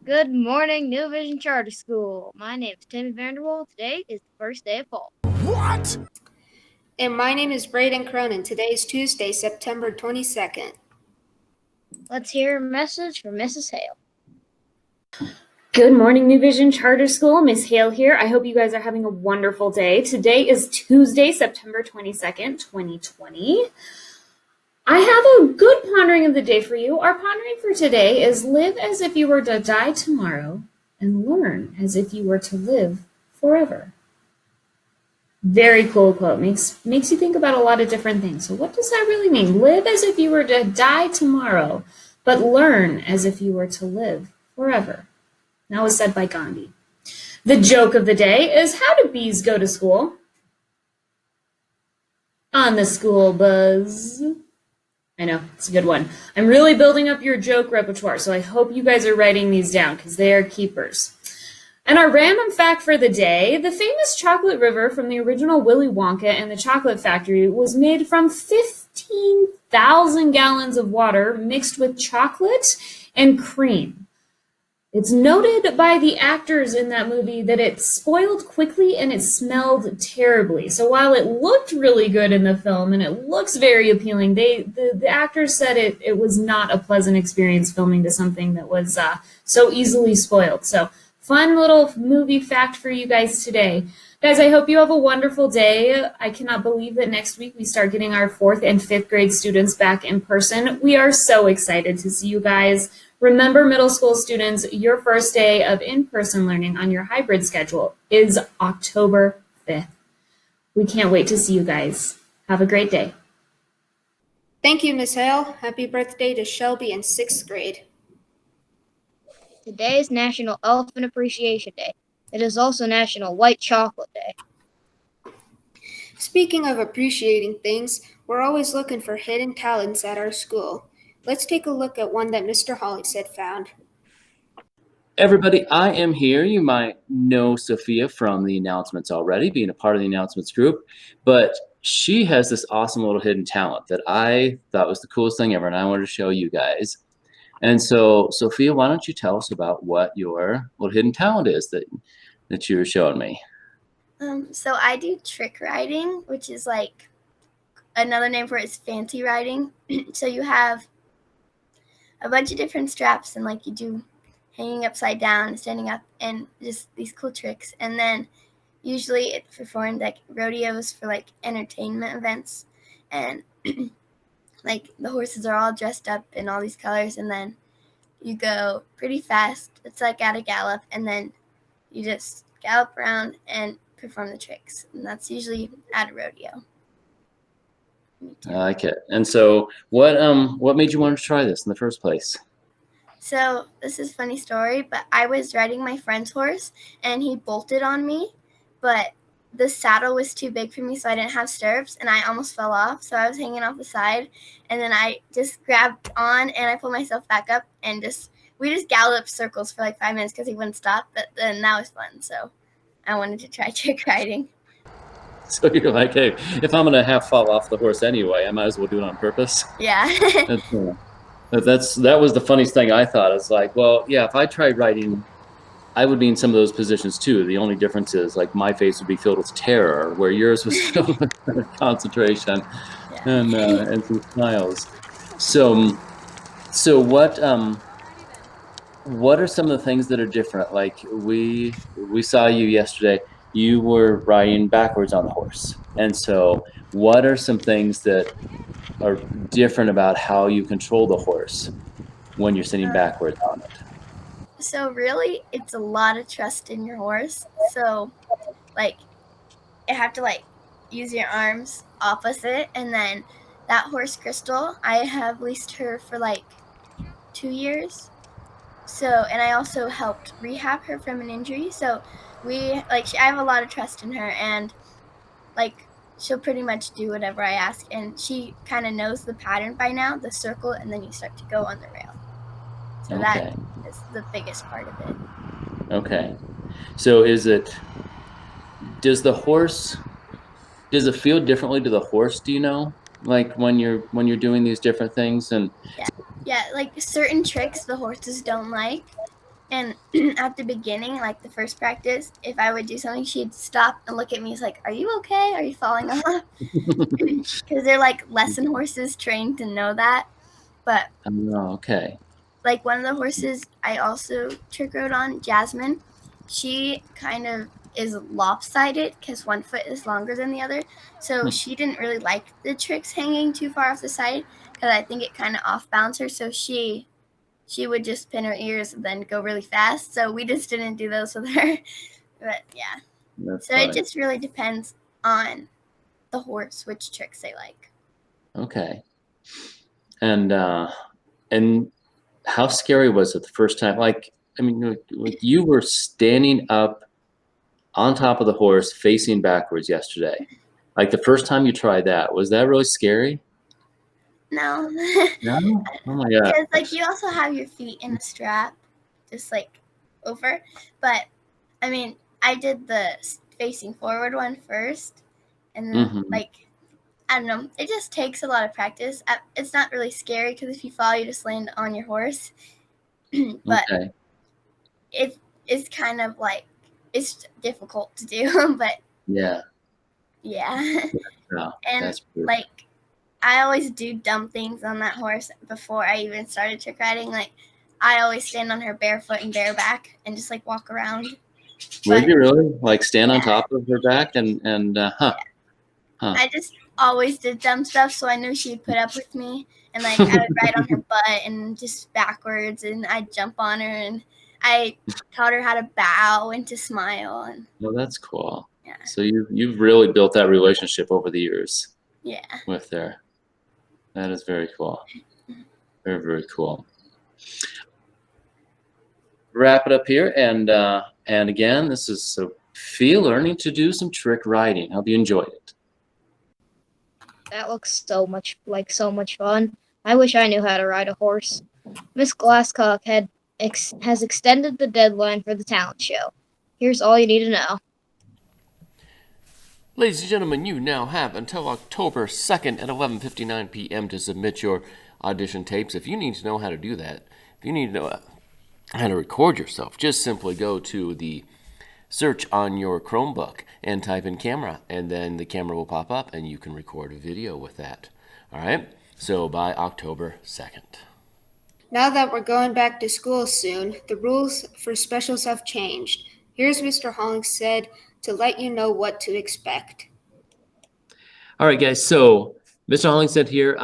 Good morning, New Vision Charter School. My name is Timmy Vanderwall. Today is the first day of fall. What? And my name is Bradyn Cronin. Today is Tuesday, September 22nd. Let's hear a message from Mrs. Hale. Good morning, New Vision Charter School. Miss Hale here. I hope you guys are having a wonderful day. Today is Tuesday, September 22nd, 2020. I have a good pondering of the day for you. Our pondering for today is live as if you were to die tomorrow and learn as if you were to live forever. Very cool quote. Makes you think about a lot of different things. So what does that really mean? Live as if you were to die tomorrow, but learn as if you were to live forever. That was said by Gandhi. The joke of the day is, how do bees go to school? On the school bus. I know, it's a good one. I'm really building up your joke repertoire, so I hope you guys are writing these down because they are keepers. And our random fact for the day, the famous chocolate river from the original Willy Wonka and the Chocolate Factory was made from 15,000 gallons of water mixed with chocolate and cream. It's noted by the actors in that movie that it spoiled quickly and it smelled terribly. So while it looked really good in the film and it looks very appealing, the actors said it was not a pleasant experience filming to something that was so easily spoiled. So fun little movie fact for you guys today. Guys, I hope you have a wonderful day. I cannot believe that next week we start getting our 4th and 5th grade students back in person. We are so excited to see you guys. Remember, middle school students, your first day of in-person learning on your hybrid schedule is October 5th. We can't wait to see you guys. Have a great day. Thank you, Miss Hale. Happy birthday to Shelby in 6th grade. Today is National Elephant Appreciation Day. It is also National White Chocolate Day. Speaking of appreciating things, we're always looking for hidden talents at our school. Let's take a look at one that Mr. Hollingshead found. Everybody, I am here. You might know Sophia from the announcements already, being a part of the announcements group, but she has this awesome little hidden talent that I thought was the coolest thing ever, and I wanted to show you guys. And so, Sophia, why don't you tell us about what your little hidden talent is that you were showing me? So I do trick riding, which is like another name for it is fancy riding. So you have a bunch of different straps and like you do hanging upside down, standing up, and just these cool tricks. And then usually it's performed like rodeos for like entertainment events, and like the horses are all dressed up in all these colors, and then you go pretty fast. It's like at a gallop, and then you just gallop around and perform the tricks, and that's usually at a rodeo. I like it. And so, what made you want to try this in the first place? So this is a funny story, but I was riding my friend's horse and he bolted on me, but the saddle was too big for me, so I didn't have stirrups and I almost fell off. So I was hanging off the side, and then I just grabbed on and I pulled myself back up, and we just galloped circles for like 5 minutes because he wouldn't stop. But then that was fun, so I wanted to try trick riding. So you're like, hey, if I'm gonna fall off the horse anyway, I might as well do it on purpose. Yeah. That was the funniest thing I thought. It's like, well, yeah, if I tried riding, I would be in some of those positions too. The only difference is like my face would be filled with terror, where yours was filled with concentration and some smiles. So what are some of the things that are different? Like we saw you yesterday. You were riding backwards on the horse, and so what are some things that are different about how you control the horse when you're sitting backwards on it? So really, it's a lot of trust in your horse. So like you have to like use your arms opposite, and then that horse Crystal, I have leased her for like 2 years. So, and I also helped rehab her from an injury. So I have a lot of trust in her, and like she'll pretty much do whatever I ask, and she kind of knows the pattern by now, the circle, and then you start to go on the rail. So that is the biggest part of it. Okay. So does it feel differently to the horse, do you know? Like when you're doing these different things and Yeah, like certain tricks the horses don't like, And at the beginning, like the first practice, if I would do something, she'd stop and look at me. It's like, "Are you okay? Are you falling off?" Because they're like lesson horses trained to know that. But Oh, okay. like one of the horses I also trick rode on, Jasmine, she kind of is lopsided because one foot is longer than the other. So she didn't really like the tricks hanging too far off the side because I think it kind of off balanced her. So she would just pin her ears and then go really fast. So we just didn't do those with her. But yeah. That's So funny. it just really depends on the horse, which tricks they like. Okay. And how scary was it the first time? Like, I mean, you were standing up on top of the horse facing backwards yesterday. Like the first time you tried that, was that really scary? No. No? Oh my God. Because like you also have your feet in a strap, just like over. But I mean, I did the facing forward one first, and then like I don't know, it just takes a lot of practice. It's not really scary because if you fall, you just land on your horse. But Okay. it's kind of like it's difficult to do, but Yeah. yeah. No, And that's true. like I always do dumb things on that horse before I even started trick riding. Like I always stand on her barefoot and bareback and just like walk around. Would But you really like stand on yeah. top of her back and huh? I just always did dumb stuff, so I knew she'd put up with me. And like I would ride on her butt and just backwards, and I'd jump on her, and I taught her how to bow and to smile, and Well, that's cool. yeah, So you've really built that relationship over the years yeah. with her. That is very cool. Very, very cool. Wrap it up here, and again, this is Sophia learning to do some trick riding. Hope you enjoyed it. That looks so much fun. I wish I knew how to ride a horse. Miss Glasscock has extended the deadline for the talent show. Here's all you need to know. Ladies and gentlemen, you now have until October 2nd at 11:59 p.m. to submit your audition tapes. If you need to know how to do that, if you need to know how to record yourself, just simply go to the search on your Chromebook and type in camera, and then the camera will pop up and you can record a video with that. All right? So by October 2nd. Now that we're going back to school soon, the rules for specials have changed. Here's Mr. Hollingshead to let you know what to expect. All right, guys. So Mr. Hollingshead here.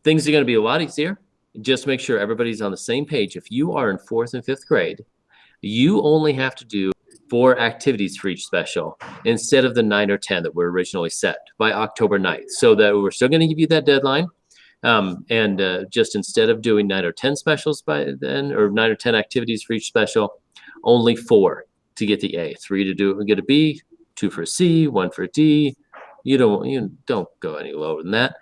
Things are going to be a lot easier. Just make sure everybody's on the same page. If you are in 4th and 5th grade, you only have to do 4 activities for each special instead of the 9 or 10 that were originally set by October 9th. So that we're still going to give you that deadline. Just instead of doing 9 or 10 specials by then, or 9 or 10 activities for each special, only 4 to get the A, 3 to get a B, 2 for a C, 1 for a D. You don't go any lower than that.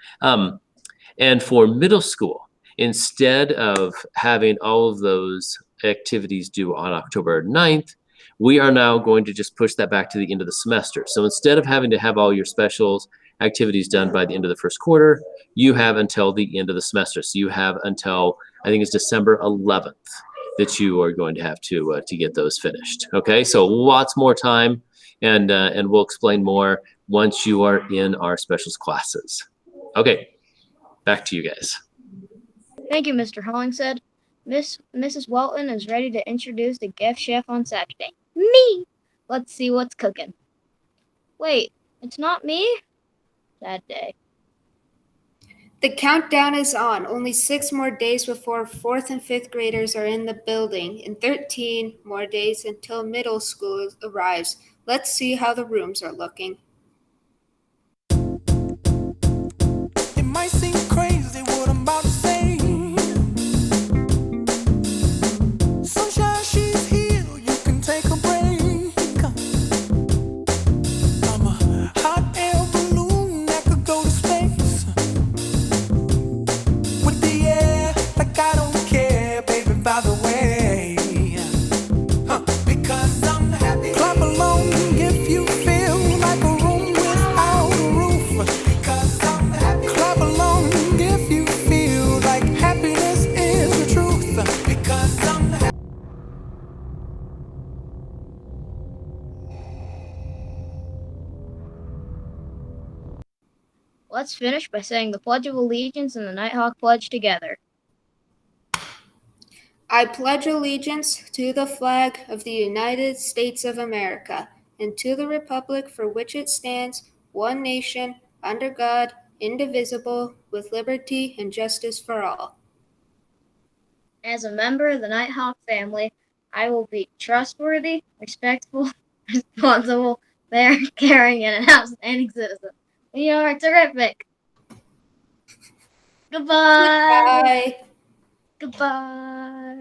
And for middle school, instead of having all of those activities due on October 9th, we are now going to just push that back to the end of the semester. So instead of having to have all your specials activities done by the end of the first quarter, you have until the end of the semester. So you have until, I think it's December 11th that you are going to have to get those finished. Okay, so lots more time, and we'll explain more once you are in our specials classes. Okay, back to you guys. Thank you, Mr. Hollingshead. Mrs. Walton is ready to introduce the guest chef on Saturday. Me! Let's see what's cooking. Wait, it's not me? Sad day. The countdown is on. Only 6 more days before 4th and 5th graders are in the building, and 13 more days until middle school arrives. Let's see how the rooms are looking. It might seem crazy what I'm about to say. Sunshine, she's here, you can take a break. I'm a hot air balloon that could go to space. With the air, like I don't care, baby, by the way. Because I'm happy. Clap along if you feel like a Let's finish by saying the Pledge of Allegiance and the Nighthawk Pledge together. I pledge allegiance to the flag of the United States of America and to the republic for which it stands, one nation, under God, indivisible, with liberty and justice for all. As a member of the Nighthawk family, I will be trustworthy, respectful, responsible, fair, caring, and an outstanding citizen. You are terrific. Goodbye. Bye. Goodbye.